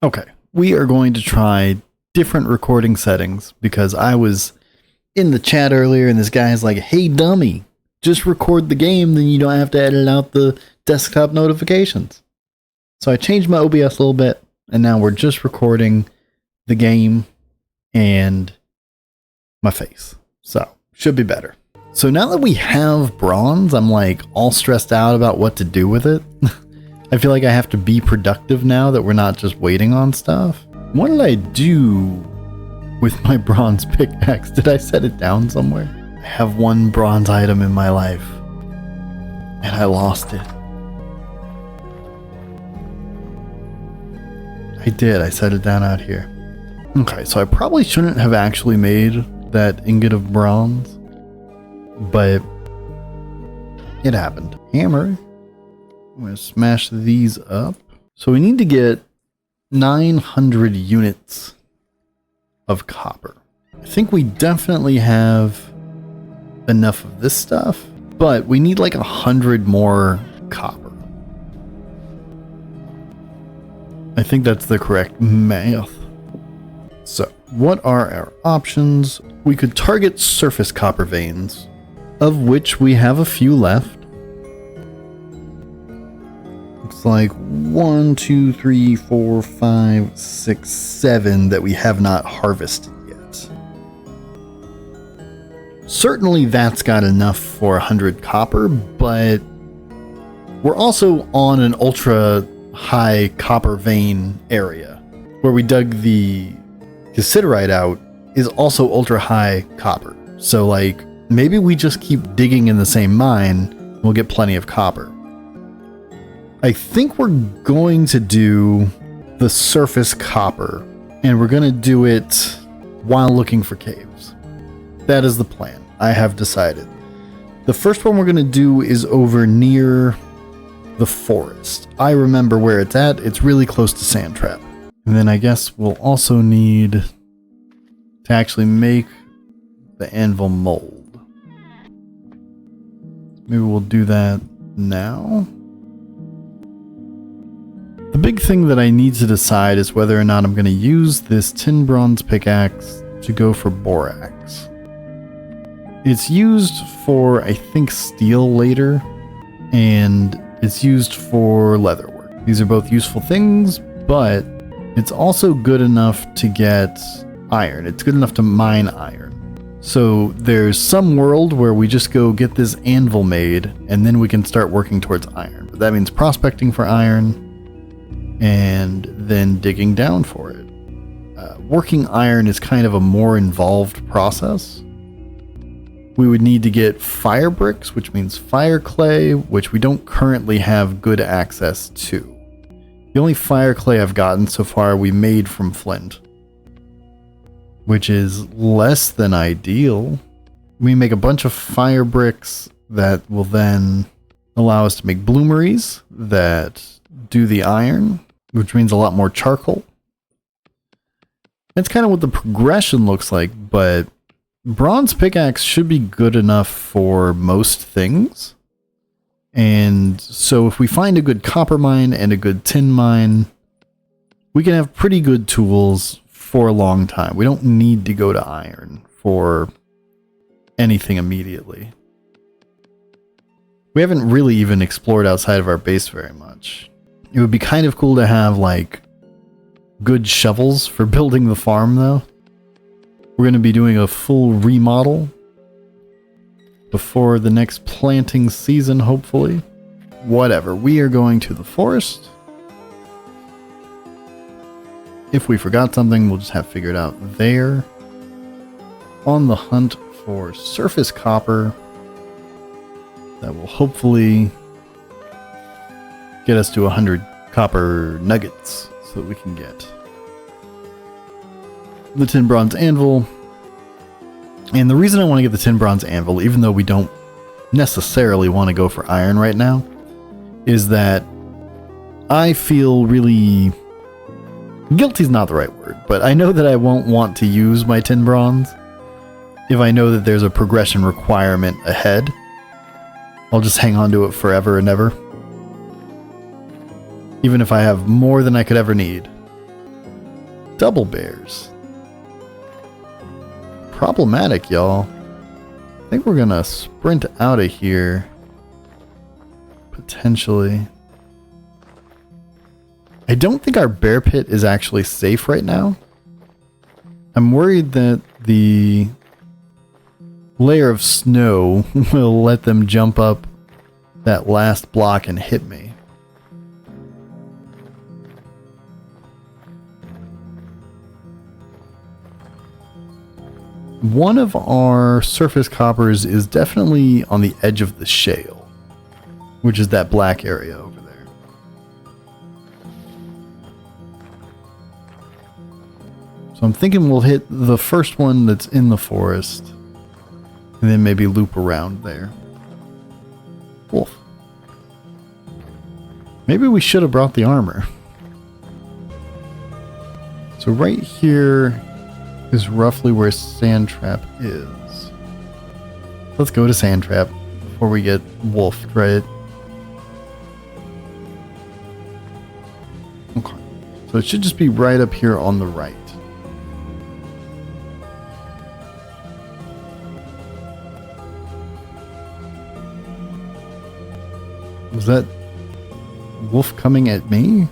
Okay, we are going to try different recording settings because I was in the chat earlier and this guy's like, hey dummy, just record the game, then you don't have to edit out the desktop notifications. So I changed my OBS a little bit and now we're just recording the game and my face. So should be better. So now that we have bronze, I'm like all stressed out about what to do with it. I feel like I have to be productive now that we're not just waiting on stuff. What did I do with my bronze pickaxe? Did I set it down somewhere? I have one bronze item in my life and I lost it. I did. I set it down out here. Okay, so I probably shouldn't have actually made that ingot of bronze, but it happened. Hammer. I'm going to smash these up. So we need to get 900 units of copper. I think we definitely have enough of this stuff, but we need like 100 more copper. I think that's the correct math. So what are our options? We could target surface copper veins, of which we have a few left. Looks like 1, 2, 3, 4, 5, 6, 7 that we have not harvested yet. Certainly that's got enough for 100 copper, but we're also on an ultra high copper vein area. Where we dug the cassiterite out is also ultra high copper. So like maybe we just keep digging in the same mine and we'll get plenty of copper. I think we're going to do the surface copper, and we're going to do it while looking for caves. That is the plan. I have decided. The first one we're going to do is over near the forest. I remember where it's at. It's really close to Sandtrap. And then I guess we'll also need to actually make the anvil mold. Maybe we'll do that now. The big thing that I need to decide is whether or not I'm going to use this tin bronze pickaxe to go for borax. It's used for, I think, steel later, and it's used for leatherwork. These are both useful things, but it's also good enough to get iron. It's good enough to mine iron. So there's some world where we just go get this anvil made, and then we can start working towards iron. But that means prospecting for iron, and then digging down for it. Working iron is kind of a more involved process. We would need to get fire bricks, which means fire clay, which we don't currently have good access to. The only fire clay I've gotten so far we made from flint, which is less than ideal. We make a bunch of fire bricks that will then allow us to make bloomeries that do the iron, which means a lot more charcoal. That's kind of what the progression looks like, but bronze pickaxe should be good enough for most things. And so if we find a good copper mine and a good tin mine, we can have pretty good tools for a long time. We don't need to go to iron for anything immediately. We haven't really even explored outside of our base very much. It would be kind of cool to have like good shovels for building the farm though. We're going to be doing a full remodel before the next planting season, hopefully. Whatever, we are going to the forest. If we forgot something, we'll just have to figure it out there. On the hunt for surface copper that will hopefully get us to 100 copper nuggets so that we can get the tin bronze anvil. And the reason I want to get the tin bronze anvil, even though we don't necessarily want to go for iron right now, is that I feel really guilty is not the right word, but I know that I won't want to use my tin bronze if I know that there's a progression requirement ahead. I'll just hang on to it forever and ever, even if I have more than I could ever need. double bears. Problematic, y'all. I think we're gonna sprint out of here. Potentially. I don't think our bear pit is actually safe right now. I'm worried that the layer of snow will let them jump up that last block and hit me. One of our surface coppers is definitely on the edge of the shale, which is that black area over there. So I'm thinking we'll hit the first one that's in the forest, and then maybe loop around there. Wolf. Maybe we should have brought the armor. So right here is roughly where Sandtrap is. Let's go to Sandtrap before we get wolfed, right? Okay. So it should just be right up here on the right. Was that wolf coming at me?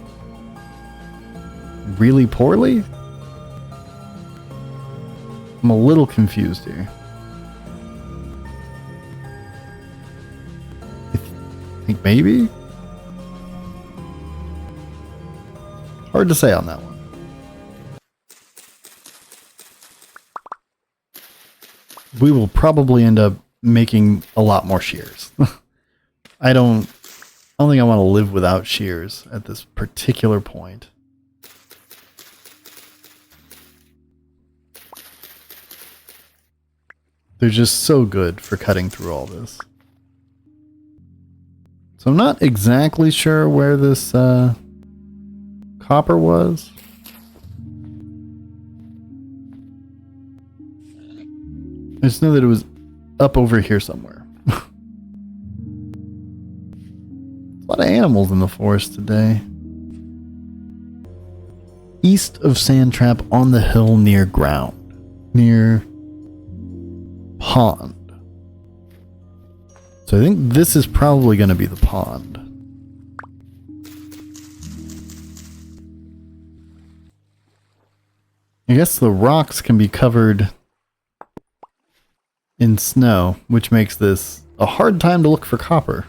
Really poorly? I'm a little confused here. I think maybe? Hard to say on that one. We will probably end up making a lot more shears. I don't think I want to live without shears at this particular point. They're just so good for cutting through all this. So I'm not exactly sure where this copper was. I just know that it was up over here somewhere. A lot of animals in the forest today. East of Sandtrap on the hill near ground. Near pond. So I think this is probably going to be the pond. I guess the rocks can be covered in snow, which makes this a hard time to look for copper.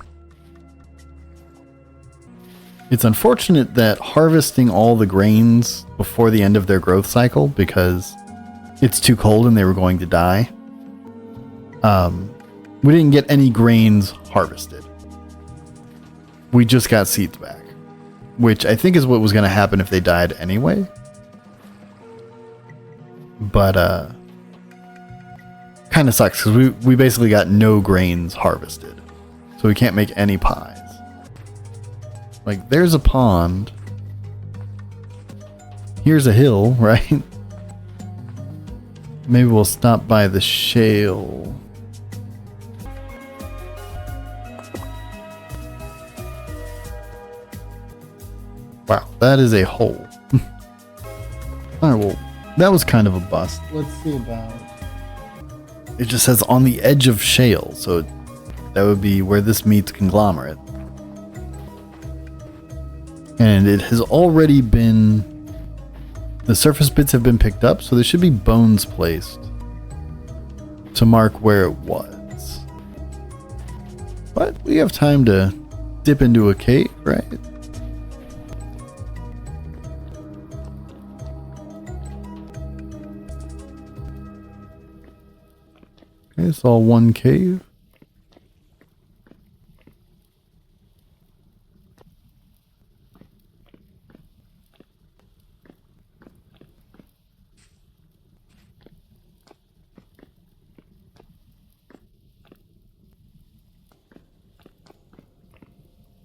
It's unfortunate that harvesting all the grains before the end of their growth cycle, because it's too cold and they were going to die. We didn't get any grains harvested. We just got seeds back, which I think is what was going to happen if they died anyway. But kind of sucks because we basically got no grains harvested, so we can't make any pies. Like, there's a pond. Here's a hill, right? Maybe we'll stop by the shale. Wow, that is a hole. Alright, well, that was kind of a bust. Let's see about... It just says on the edge of shale, so that would be where this meets conglomerate. And it has already been... The surface bits have been picked up, so there should be bones placed to mark where it was. But we have time to dip into a cave, right? Okay, it's all one cave.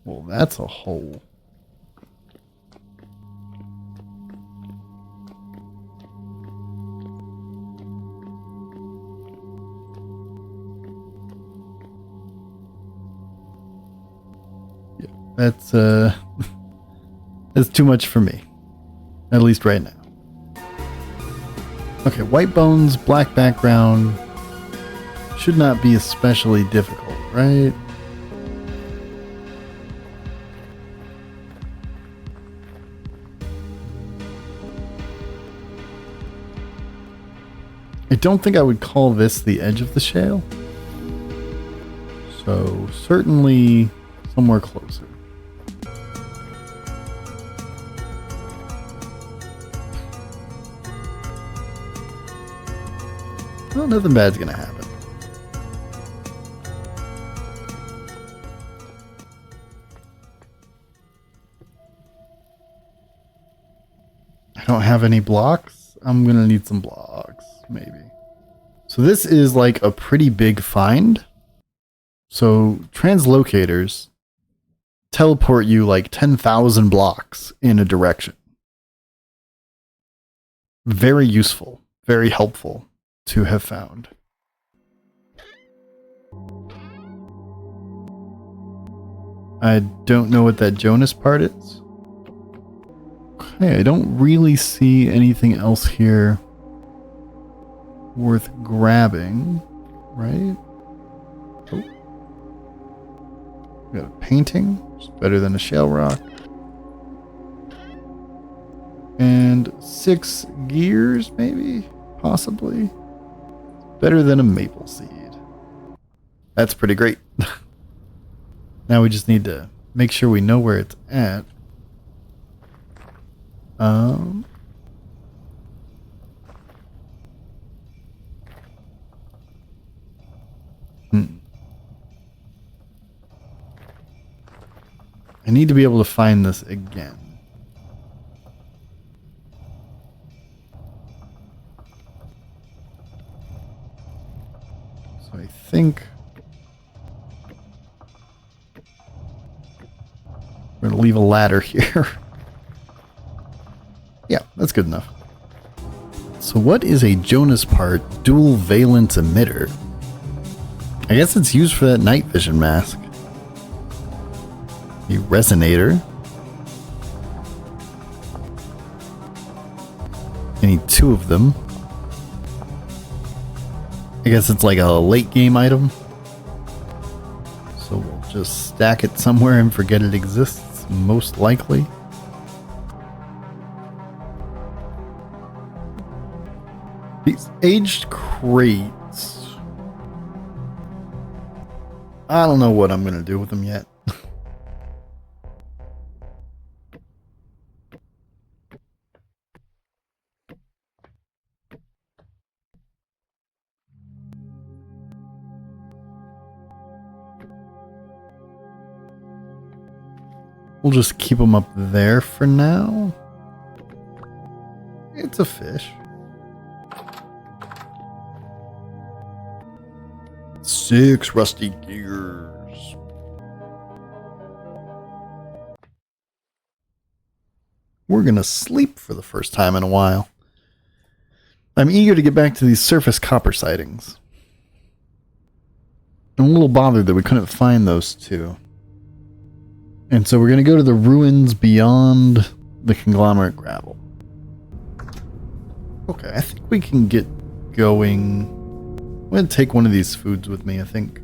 Well, that's a hole. Yeah, that's that's too much for me. At least right now. Okay, white bones, black background. Should not be especially difficult, right? I don't think I would call this the edge of the shale. So certainly somewhere closer. Well, nothing bad's gonna happen. I don't have any blocks. I'm gonna need some blocks, maybe. So this is like a pretty big find. So translocators teleport you like 10,000 blocks in a direction. Very useful, very helpful to have found. I don't know what that Jonas part is. Okay, I don't really see anything else here worth grabbing, right? Oh. We got a painting, which is better than a shale rock. And 6 gears, maybe? Possibly. Better than a maple seed. That's pretty great. Now we just need to make sure we know where it's at. I need to be able to find this again. So I think we're going to leave a ladder here. Yeah, that's good enough. So what is a Jonas part dual valence emitter? I guess it's used for that night vision mask. A resonator. I need 2 of them. I guess it's like a late game item. So we'll just stack it somewhere and forget it exists, most likely. These aged crates. I don't know what I'm going to do with them yet. We'll just keep them up there for now. It's a fish. 6 rusty gears. We're gonna sleep for the first time in a while. I'm eager to get back to these surface copper sightings. I'm a little bothered that we couldn't find those 2. And so we're going to go to the ruins beyond the conglomerate gravel. Okay, I think we can get going. I'm going to take one of these foods with me, I think.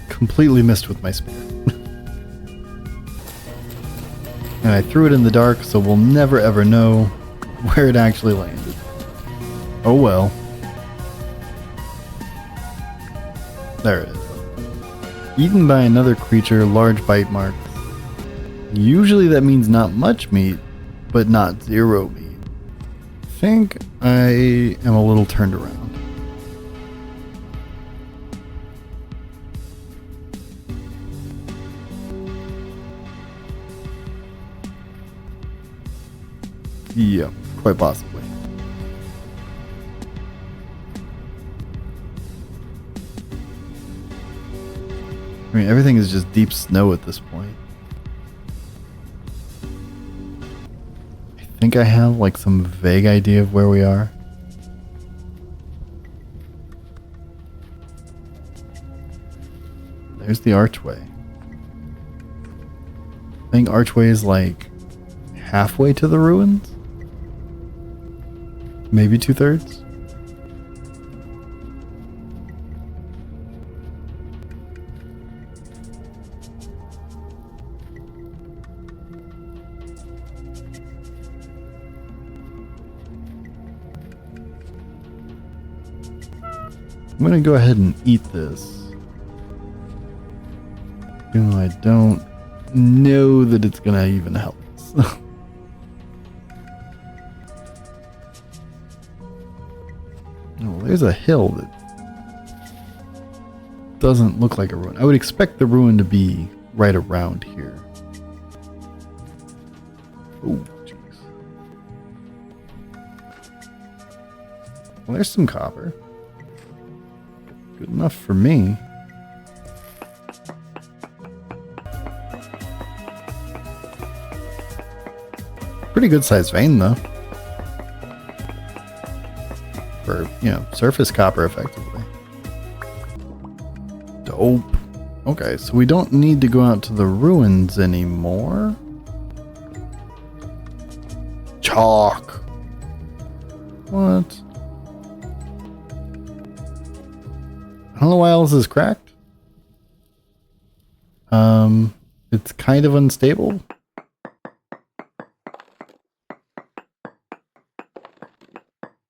Completely missed with my spear. And I threw it in the dark, so we'll never ever know where it actually landed. Oh well. There it is. Eaten by another creature, large bite marks. Usually that means not much meat, but not 0 meat. I think I am a little turned around. Yeah, quite possibly. I mean, everything is just deep snow at this point. think I have like some vague idea of where we are. There's the archway. I think archway is like halfway to the ruins? Maybe 2/3? I'm gonna go ahead and eat this. Even though I don't know that it's gonna even help us. Oh, there's a hill that doesn't look like a ruin. I would expect the ruin to be right around here. Oh, jeez. Well, there's some copper. Good enough for me. Pretty good sized vein though. For, you know, surface copper effectively. Dope. Okay, so we don't need to go out to the ruins anymore. Chalk. What? I don't know why else is cracked. It's kind of unstable.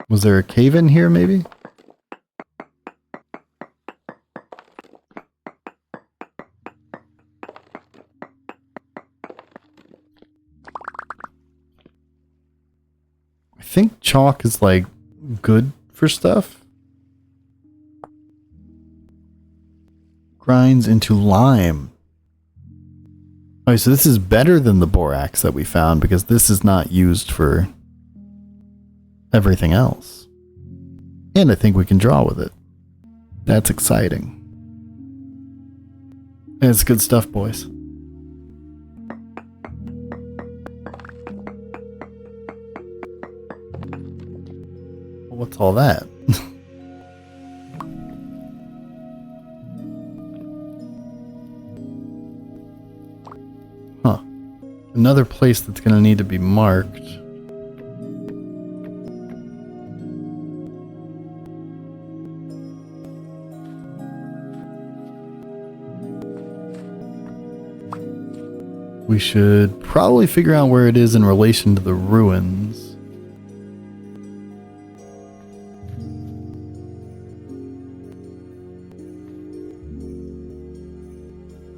Was there a cave in here, maybe? I think chalk is, like, good for stuff. Grinds into lime. Oh, so this is better than the borax that we found because this is not used for everything else. And I think we can draw with it. That's exciting. It's good stuff, boys. What's all that? Huh. Another place that's going to need to be marked. We should probably figure out where it is in relation to the ruins.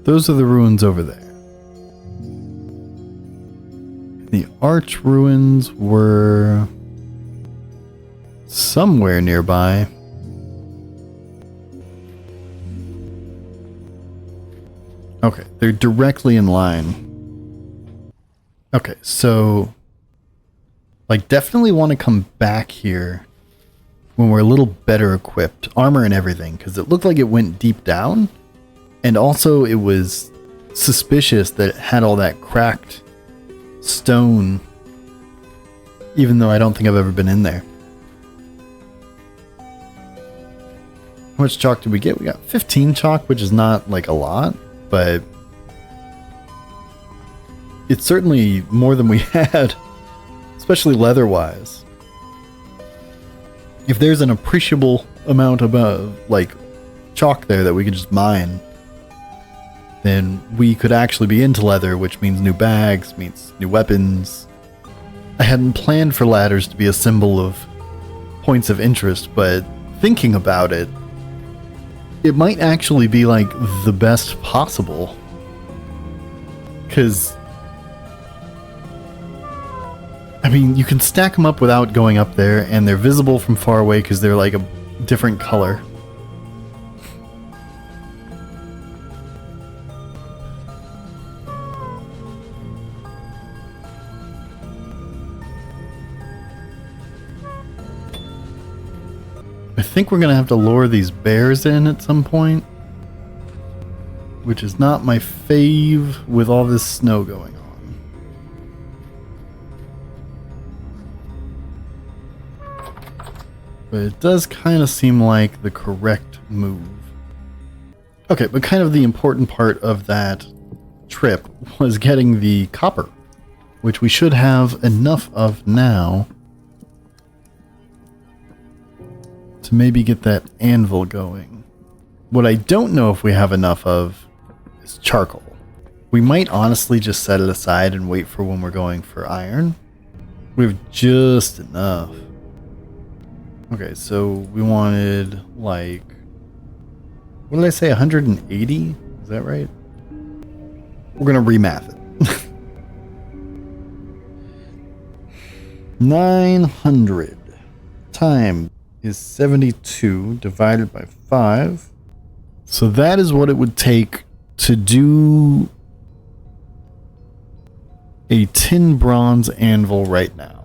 Those are the ruins over there. The arch ruins were somewhere nearby. Okay, they're directly in line. Okay, so like definitely want to come back here when we're a little better equipped, armor and everything, because it looked like it went deep down. And also it was suspicious that it had all that cracked stone, even though I don't think I've ever been in there. How much chalk did we get? We got 15 chalk, which is not like a lot, but it's certainly more than we had, especially leather-wise. If there's an appreciable amount of like chalk there that we could just mine, then we could actually be into leather, which means new bags, means new weapons. I hadn't planned for ladders to be a symbol of points of interest, but thinking about it, it might actually be like the best possible. Because, I mean, you can stack them up without going up there, and they're visible from far away because they're like a different color. I think we're going to have to lure these bears in at some point, which is not my fave with all this snow going on. But it does kind of seem like the correct move. Okay, but kind of the important part of that trip was getting the copper, which we should have enough of now to maybe get that anvil going. What I don't know if we have enough of is charcoal. We might honestly just set it aside and wait for when we're going for iron. We have just enough. Okay, so we wanted like, what did I say, 180? Is that right? We're gonna remath it. 900 times is 72 divided by 5. So that is what it would take to do a tin bronze anvil right now.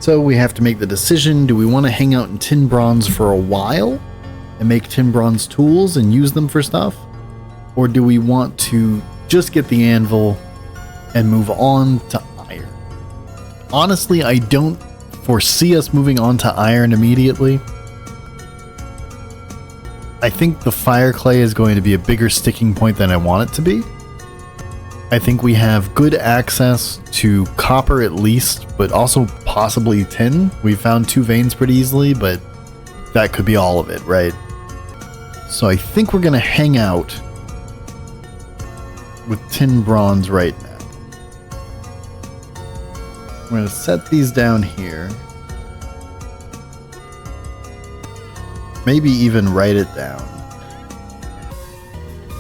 So we have to make the decision, do we want to hang out in tin bronze for a while and make tin bronze tools and use them for stuff? Or do we want to just get the anvil and move on to iron? Honestly, I don't foresee us moving on to iron immediately. I think the fire clay is going to be a bigger sticking point than I want it to be. I think we have good access to copper at least, but also possibly tin. We found 2 veins pretty easily, but that could be all of it, right? So I think we're going to hang out with tin bronze right now. I'm going to set these down here. Maybe even write it down.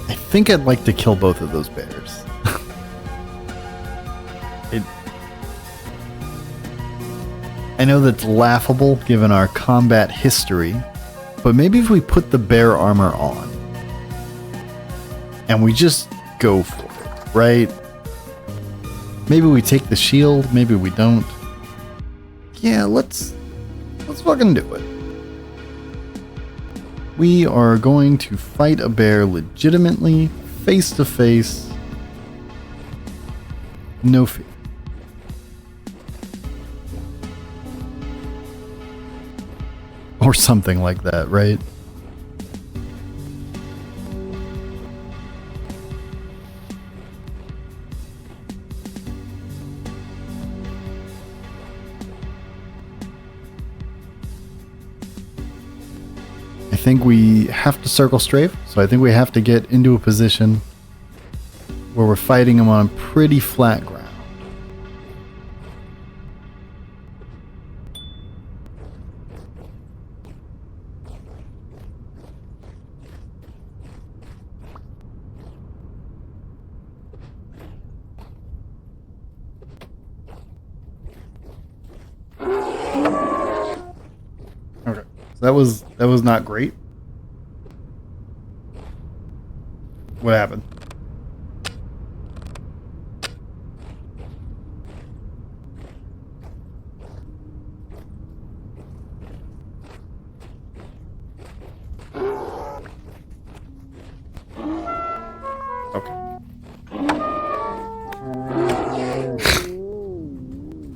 I think I'd like to kill both of those bears. I know that's laughable given our combat history, but maybe if we put the bear armor on and we just go for it, right? Maybe we take the shield, maybe we don't. Yeah, let's fucking do it. We are going to fight a bear legitimately, face to face. No fear. Or something like that, right? I think we have to circle strafe, so I think we have to get into a position where we're fighting him on pretty flat ground. Okay, so that was not great. What happened?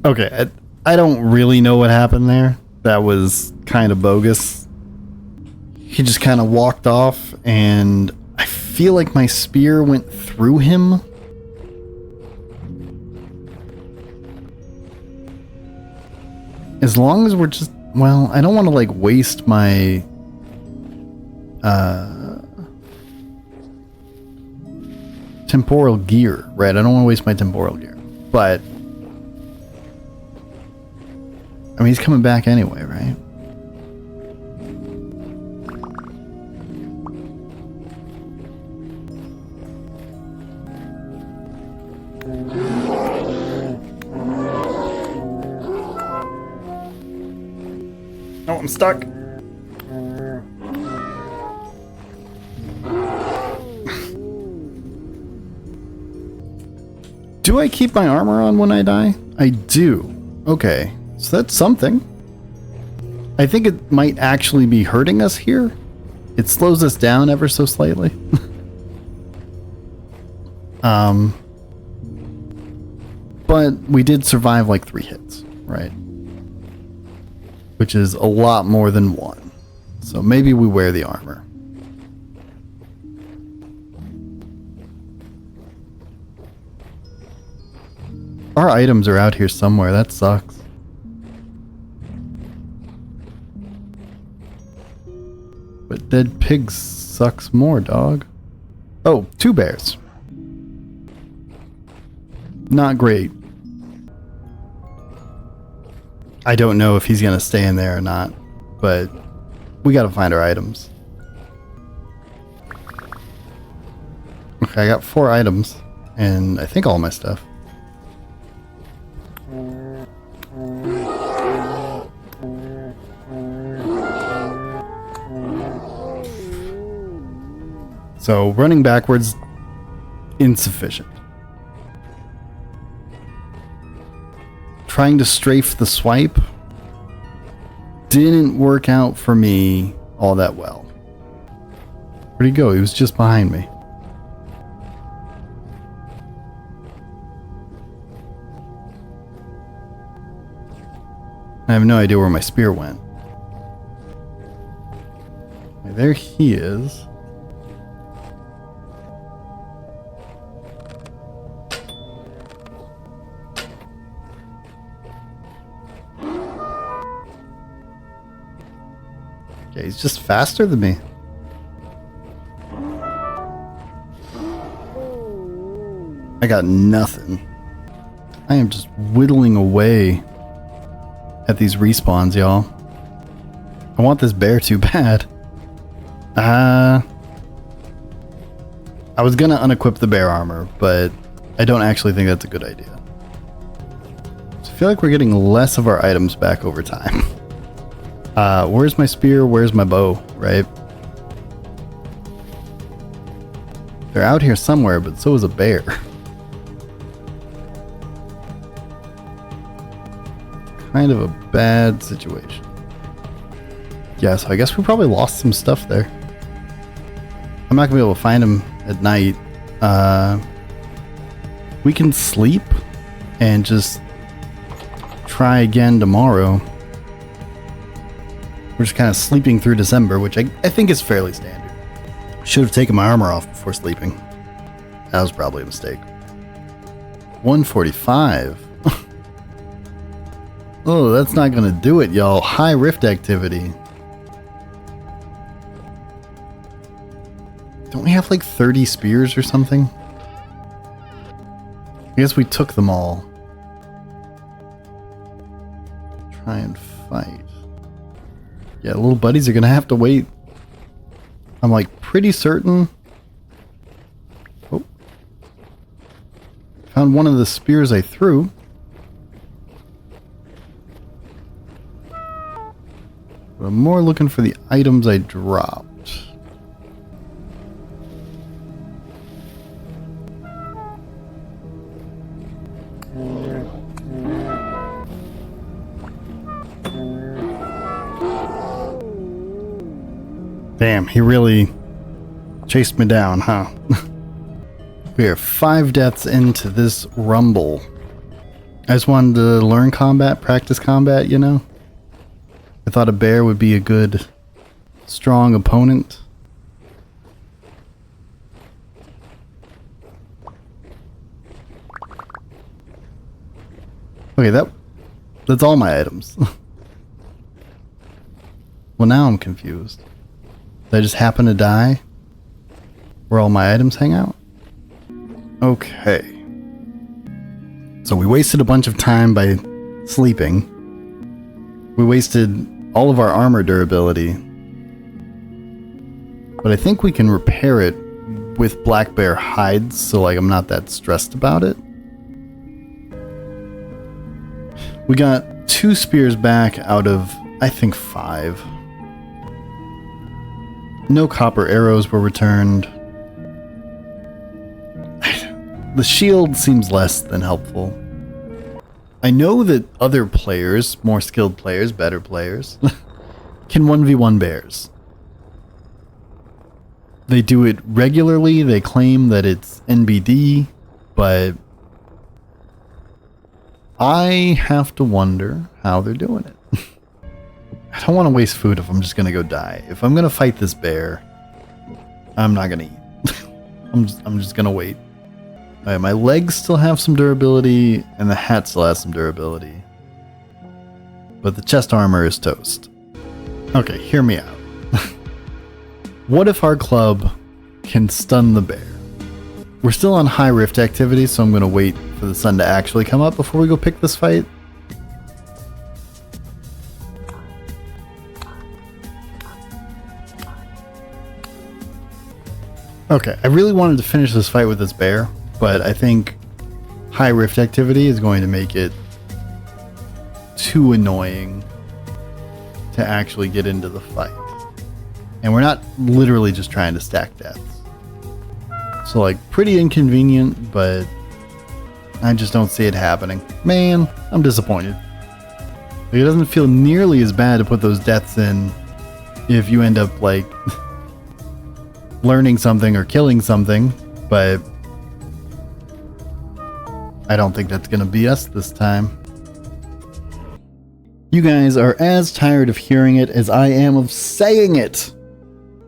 Okay, I don't really know what happened there. That was kind of bogus. He just kind of walked off, and I feel like my spear went through him. As long as we're just... Well, I don't want to, like, waste my... temporal gear, right? I don't want to waste my temporal gear. But... I mean, he's coming back anyway, right? Oh, I'm stuck. Do I keep my armor on when I die? I do. Okay. So that's something. I think it might actually be hurting us here. It slows us down ever so slightly. But we did survive like 3 hits, right? which is a lot more than one. So maybe we wear the armor. Our items are out here somewhere. That sucks. But dead pigs sucks more, dog. Oh, 2 bears. Not great. I don't know if he's gonna stay in there or not, but we gotta find our items. Okay, I got 4 items, and I think all my stuff. So running backwards, insufficient. Trying to strafe the swipe didn't work out for me all that well. Where'd he go? He was just behind me. I have no idea where my spear went. There he is. Okay, he's just faster than me. I got nothing. I am just whittling away at these respawns, y'all. I want this bear too bad. I was gonna unequip the bear armor, but I don't actually think that's a good idea. So I feel like we're getting less of our items back over time. Where's my spear? Where's my bow? Right? They're out here somewhere, but so is a bear. Kind of a bad situation. Yeah, so I guess we probably lost some stuff there. I'm not gonna be able to find him at night. We can sleep and just try again tomorrow. We're just kind of sleeping through December, which I think is fairly standard. Should have taken my armor off before sleeping. That was probably a mistake. 145. Oh, that's not gonna do it, y'all. High rift activity. Don't we have like 30 spears or something? I guess we took them all. Try and fight. Yeah, little buddies are gonna have to wait. I'm like pretty certain. Oh. Found one of the spears I threw. But I'm more looking for the items I dropped. Damn, he really chased me down, huh? We are 5 deaths into this rumble. I just wanted to learn combat, practice combat, you know? I thought a bear would be a good, strong opponent. Okay, that's all my items. Well, now I'm confused. Did I just happen to die where all my items hang out? Okay. So we wasted a bunch of time by sleeping. We wasted all of our armor durability. But I think we can repair it with black bear hides, so like I'm not that stressed about it. We got 2 spears back out of, I think, 5. No copper arrows were returned. The shield seems less than helpful. I know that other players, more skilled players, better players, can 1v1 bears. They do it regularly, they claim that it's NBD, but I have to wonder how they're doing it. I don't want to waste food if I'm just going to go die. If I'm going to fight this bear, I'm not going to eat. I'm just going to wait. All right, my legs still have some durability, and the hat still has some durability. But the chest armor is toast. Okay, hear me out. What if our club can stun the bear? We're still on high rift activity, so I'm going to wait for the sun to actually come up before we go pick this fight. Okay, I really wanted to finish this fight with this bear, but I think high rift activity is going to make it too annoying to actually get into the fight. And we're not literally just trying to stack deaths. So like, pretty inconvenient, but I just don't see it happening. Man, I'm disappointed. It doesn't feel nearly as bad to put those deaths in if you end up like learning something or killing something, but I don't think that's gonna be us this time. You guys are as tired of hearing it as I am of saying it.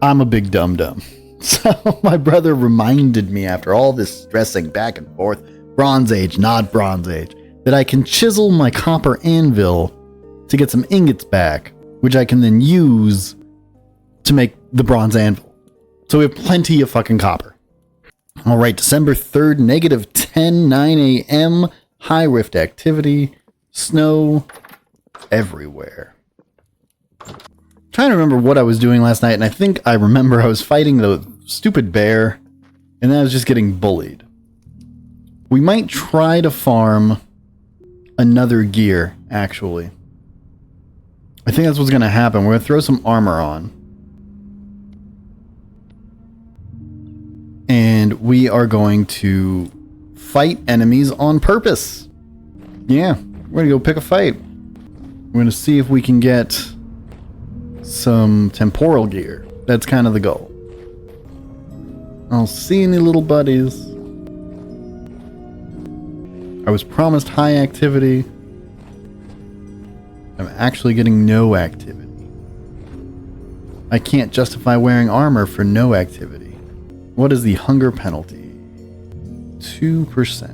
I'm a big dum-dum. So my brother reminded me after all this stressing back and forth, Bronze Age, not Bronze Age, that I can chisel my copper anvil to get some ingots back, which I can then use to make the bronze anvil. So we have plenty of fucking copper. All right, December 3rd, -10, 9 a.m., high rift activity, snow everywhere. Trying to remember what I was doing last night, and I think I remember I was fighting the stupid bear, and then I was just getting bullied. We might try to farm another gear, actually. I think that's what's going to happen. We're going to throw some armor on. And we are going to fight enemies on purpose. Yeah, we're going to go pick a fight. We're going to see if we can get some temporal gear. That's kind of the goal. I don't see any little buddies. I was promised high activity. I'm actually getting no activity. I can't justify wearing armor for no activity. What is the hunger penalty? 2%.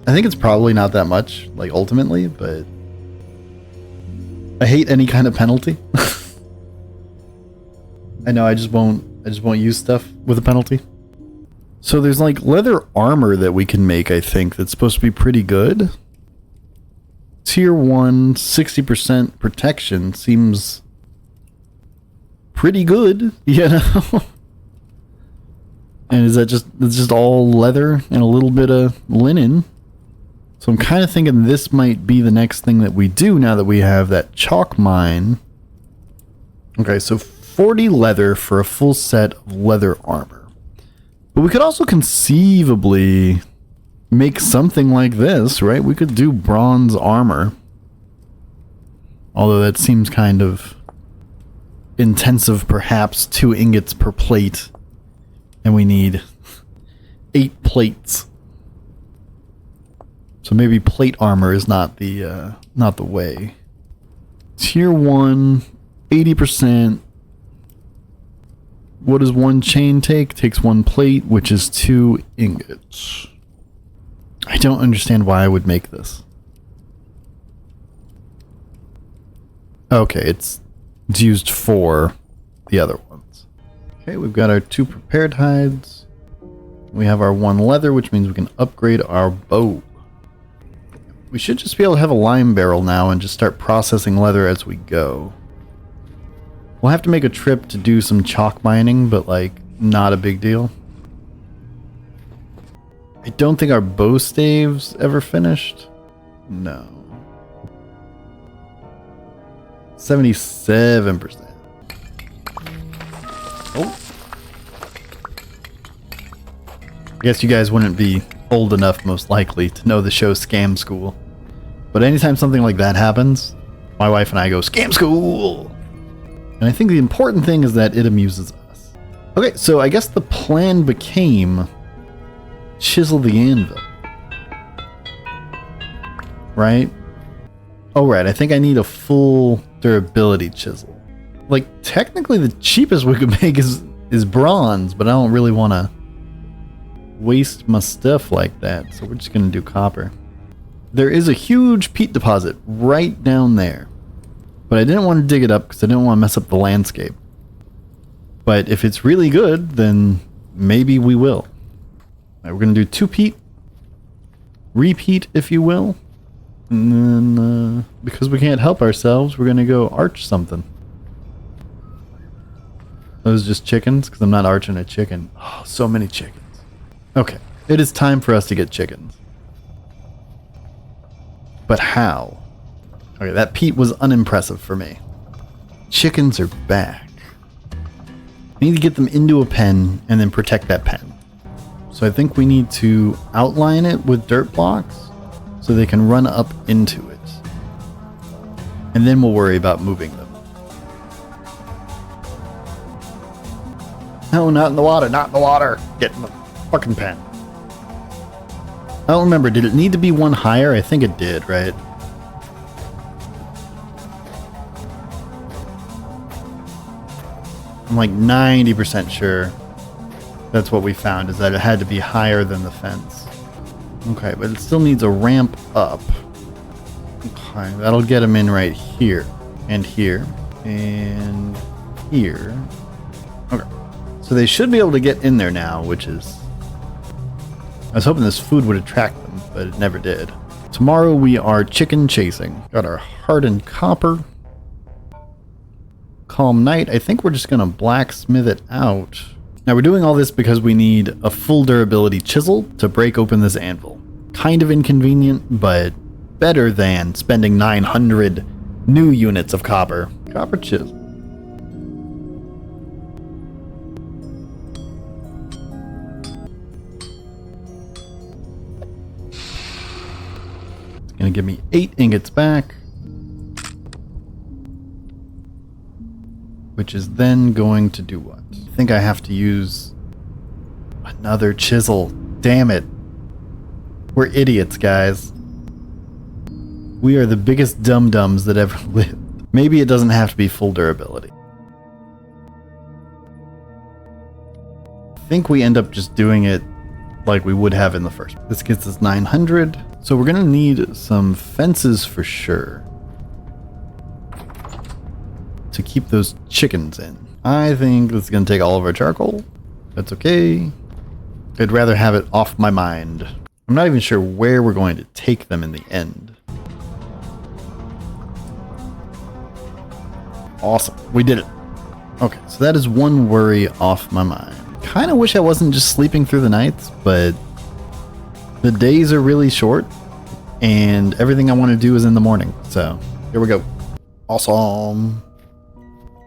I think it's probably not that much, like ultimately, but I hate any kind of penalty. I know I just won't use stuff with a penalty. So there's like leather armor that we can make, I think, that's supposed to be pretty good. Tier 1, 60% protection seems pretty good, you know? And is that it's just all leather and a little bit of linen? So I'm kind of thinking this might be the next thing that we do now that we have that chalk mine. Okay, so 40 leather for a full set of leather armor. But we could also conceivably make something like this, right? We could do bronze armor. Although that seems kind of intensive, perhaps 2 ingots per plate. And we need 8 plates. So maybe plate armor is not the way. Tier 1, 80%. What does 1 chain take? Takes 1 plate, which is 2 ingots. I don't understand why I would make this. Okay, it's used for the other ones. Okay, we've got our 2 prepared hides. We have our 1 leather, which means we can upgrade our bow. We should just be able to have a lime barrel now and just start processing leather as we go. We'll have to make a trip to do some chalk mining, but like, not a big deal. I don't think our bow staves ever finished. No. 77%. Oh. I guess you guys wouldn't be old enough, most likely, to know the show Scam School. But anytime something like that happens, my wife and I go, Scam School! And I think the important thing is that it amuses us. Okay, so I guess the plan became chisel the anvil. Right? Oh, right. I think I need a full durability chisel. Like, technically the cheapest we could make is bronze, but I don't really want to waste my stuff like that. So we're just going to do copper. There is a huge peat deposit right down there. But I didn't want to dig it up because I didn't want to mess up the landscape. But if it's really good, then maybe we will. All right, we're going to do 2 peat. Repeat, if you will. And then, because we can't help ourselves, we're going to go arch something. Those just chickens? Because I'm not arching a chicken. Oh, so many chickens. Okay, it is time for us to get chickens. But how? Okay, that peat was unimpressive for me. Chickens are back. We need to get them into a pen and then protect that pen. So I think we need to outline it with dirt blocks so they can run up into it. And then we'll worry about moving them. No, not in the water, not in the water. Get in the fucking pen. I don't remember, did it need to be one higher? I think it did, right? I'm like 90% sure that's what we found, is that it had to be higher than the fence. Okay, but it still needs a ramp up. Okay, that'll get them in right here, and here, and here. Okay, so they should be able to get in there now, which is... I was hoping this food would attract them, but it never did. Tomorrow we are chicken chasing. Got our hardened copper. Calm night. I think we're just going to blacksmith it out. Now we're doing all this because we need a full durability chisel to break open this anvil. Kind of inconvenient, but better than spending 900 new units of copper. Copper chisel. It's going to give me 8 ingots back. Which is then going to do what? I think I have to use another chisel. Damn it. We're idiots, guys. We are the biggest dum-dums that ever lived. Maybe it doesn't have to be full durability. I think we end up just doing it like we would have in the first. This gets us 900. So we're going to need some fences for sure to keep those chickens in. I think this is going to take all of our charcoal. That's okay. I'd rather have it off my mind. I'm not even sure where we're going to take them in the end. Awesome. We did it. Okay, so that is one worry off my mind. Kind of wish I wasn't just sleeping through the nights, but the days are really short and everything I want to do is in the morning. So here we go. Awesome.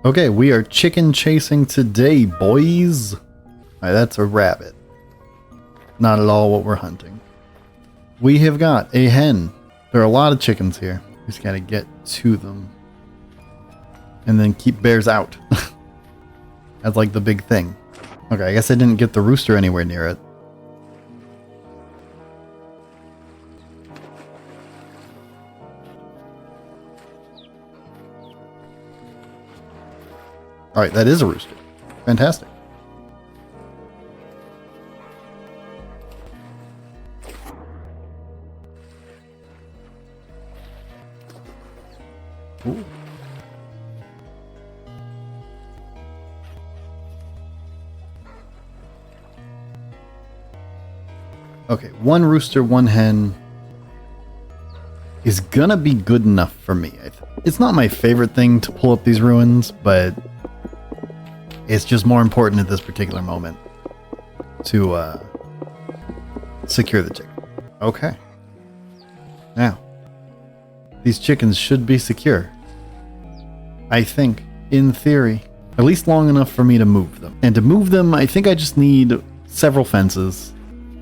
Okay, we are chicken chasing today, boys. Alright, that's a rabbit. Not at all what we're hunting. We have got a hen. There are a lot of chickens here. We just gotta get to them. And then keep bears out. That's like the big thing. Okay, I guess I didn't get the rooster anywhere near it. Alright, that is a rooster. Fantastic. Ooh. Okay, one rooster, one hen is gonna be good enough for me. It's not my favorite thing to pull up these ruins, but it's just more important at this particular moment to secure the chicken. Okay. Now, these chickens should be secure. I think, in theory, at least long enough for me to move them. And to move them, I think I just need several fences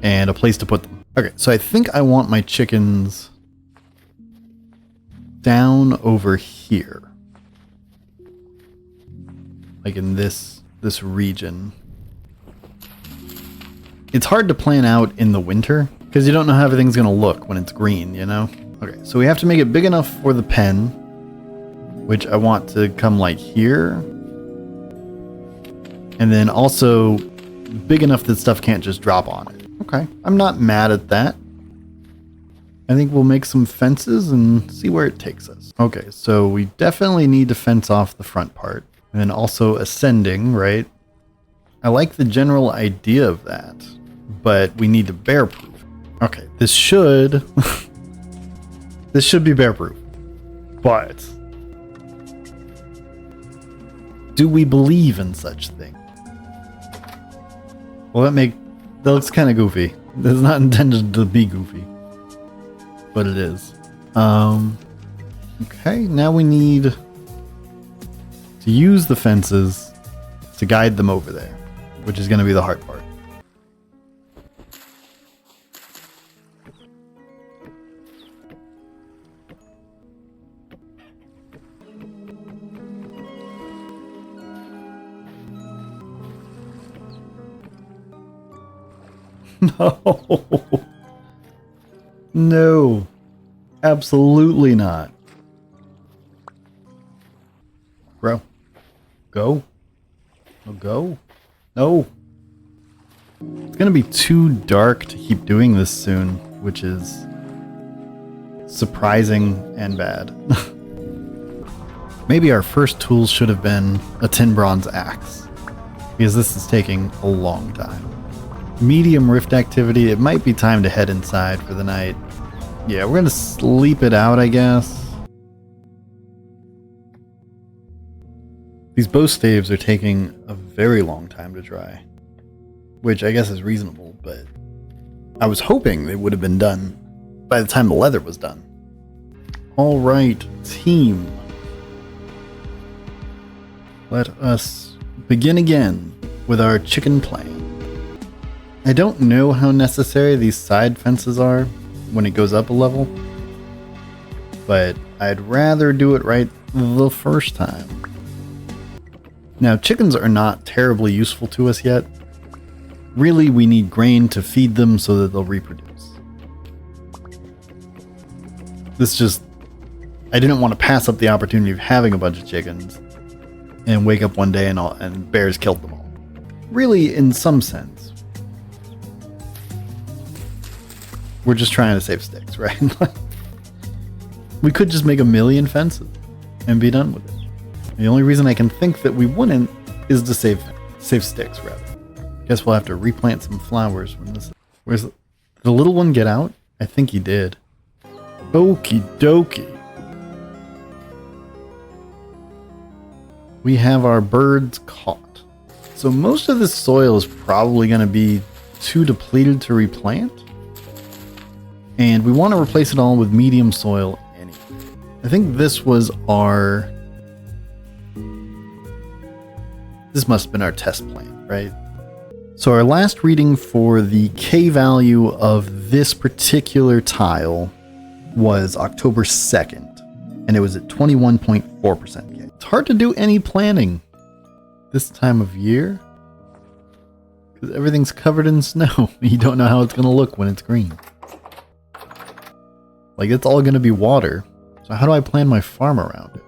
and a place to put them. Okay, so I think I want my chickens down over here. Like in this region. It's hard to plan out in the winter because you don't know how everything's going to look when it's green, you know? Okay, so we have to make it big enough for the pen, which I want to come like here. And then also big enough that stuff can't just drop on it. Okay, I'm not mad at that. I think we'll make some fences and see where it takes us. Okay, so we definitely need to fence off the front part. And then also ascending, right? I like the general idea of that, but we need to bear proof. Okay, this should this should be bear proof. But do we believe in such thing? Well, that looks kind of goofy. This is not intended to be goofy, but it is. Okay, now we need to use the fences to guide them over there, which is going to be the hard part. No. No. Absolutely not. Bro. Go. No, go. No. It's gonna be too dark to keep doing this soon, which is surprising and bad. Maybe our first tools should have been a tin bronze axe, because this is taking a long time. Medium rift activity, it might be time to head inside for the night. Yeah, we're gonna sleep it out, I guess. These bow staves are taking a very long time to dry, which I guess is reasonable, but I was hoping they would have been done by the time the leather was done. All right, team. Let us begin again with our chicken plan. I don't know how necessary these side fences are when it goes up a level, but I'd rather do it right the first time. Now, chickens are not terribly useful to us yet. Really, we need grain to feed them so that they'll reproduce. I didn't want to pass up the opportunity of having a bunch of chickens and wake up one day and bears killed them all. Really, in some sense. We're just trying to save sticks, right? We could just make 1,000,000 fences and be done with it. The only reason I can think that we wouldn't is to save sticks, rather. Guess we'll have to replant some flowers when this... Did the little one get out? I think he did. Okie dokie. We have our birds caught. So most of this soil is probably going to be too depleted to replant. And we want to replace it all with medium soil anyway. I think this was our... This must have been our test plan, right? So our last reading for the K value of this particular tile was October 2nd, and it was at 21.4% K. It's hard to do any planning this time of year because everything's covered in snow. You don't know how it's going to look when it's green. Like, it's all going to be water. So how do I plan my farm around it?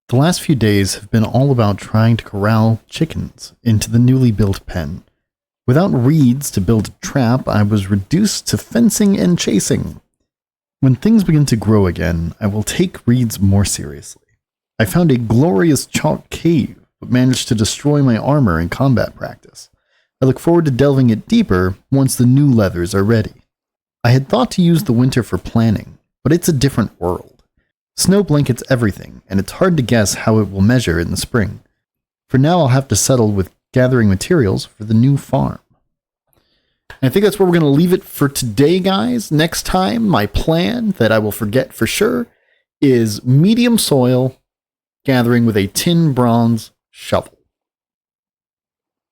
The last few days have been all about trying to corral chickens into the newly built pen. Without reeds to build a trap, I was reduced to fencing and chasing. When things begin to grow again, I will take reeds more seriously. I found a glorious chalk cave, but managed to destroy my armor in combat practice. I look forward to delving it deeper once the new leathers are ready. I had thought to use the winter for planning, but it's a different world. Snow blankets everything, and it's hard to guess how it will measure in the spring. For now, I'll have to settle with gathering materials for the new farm. And I think that's where we're going to leave it for today, guys. Next time, my plan that I will forget for sure is medium soil gathering with a tin bronze shovel.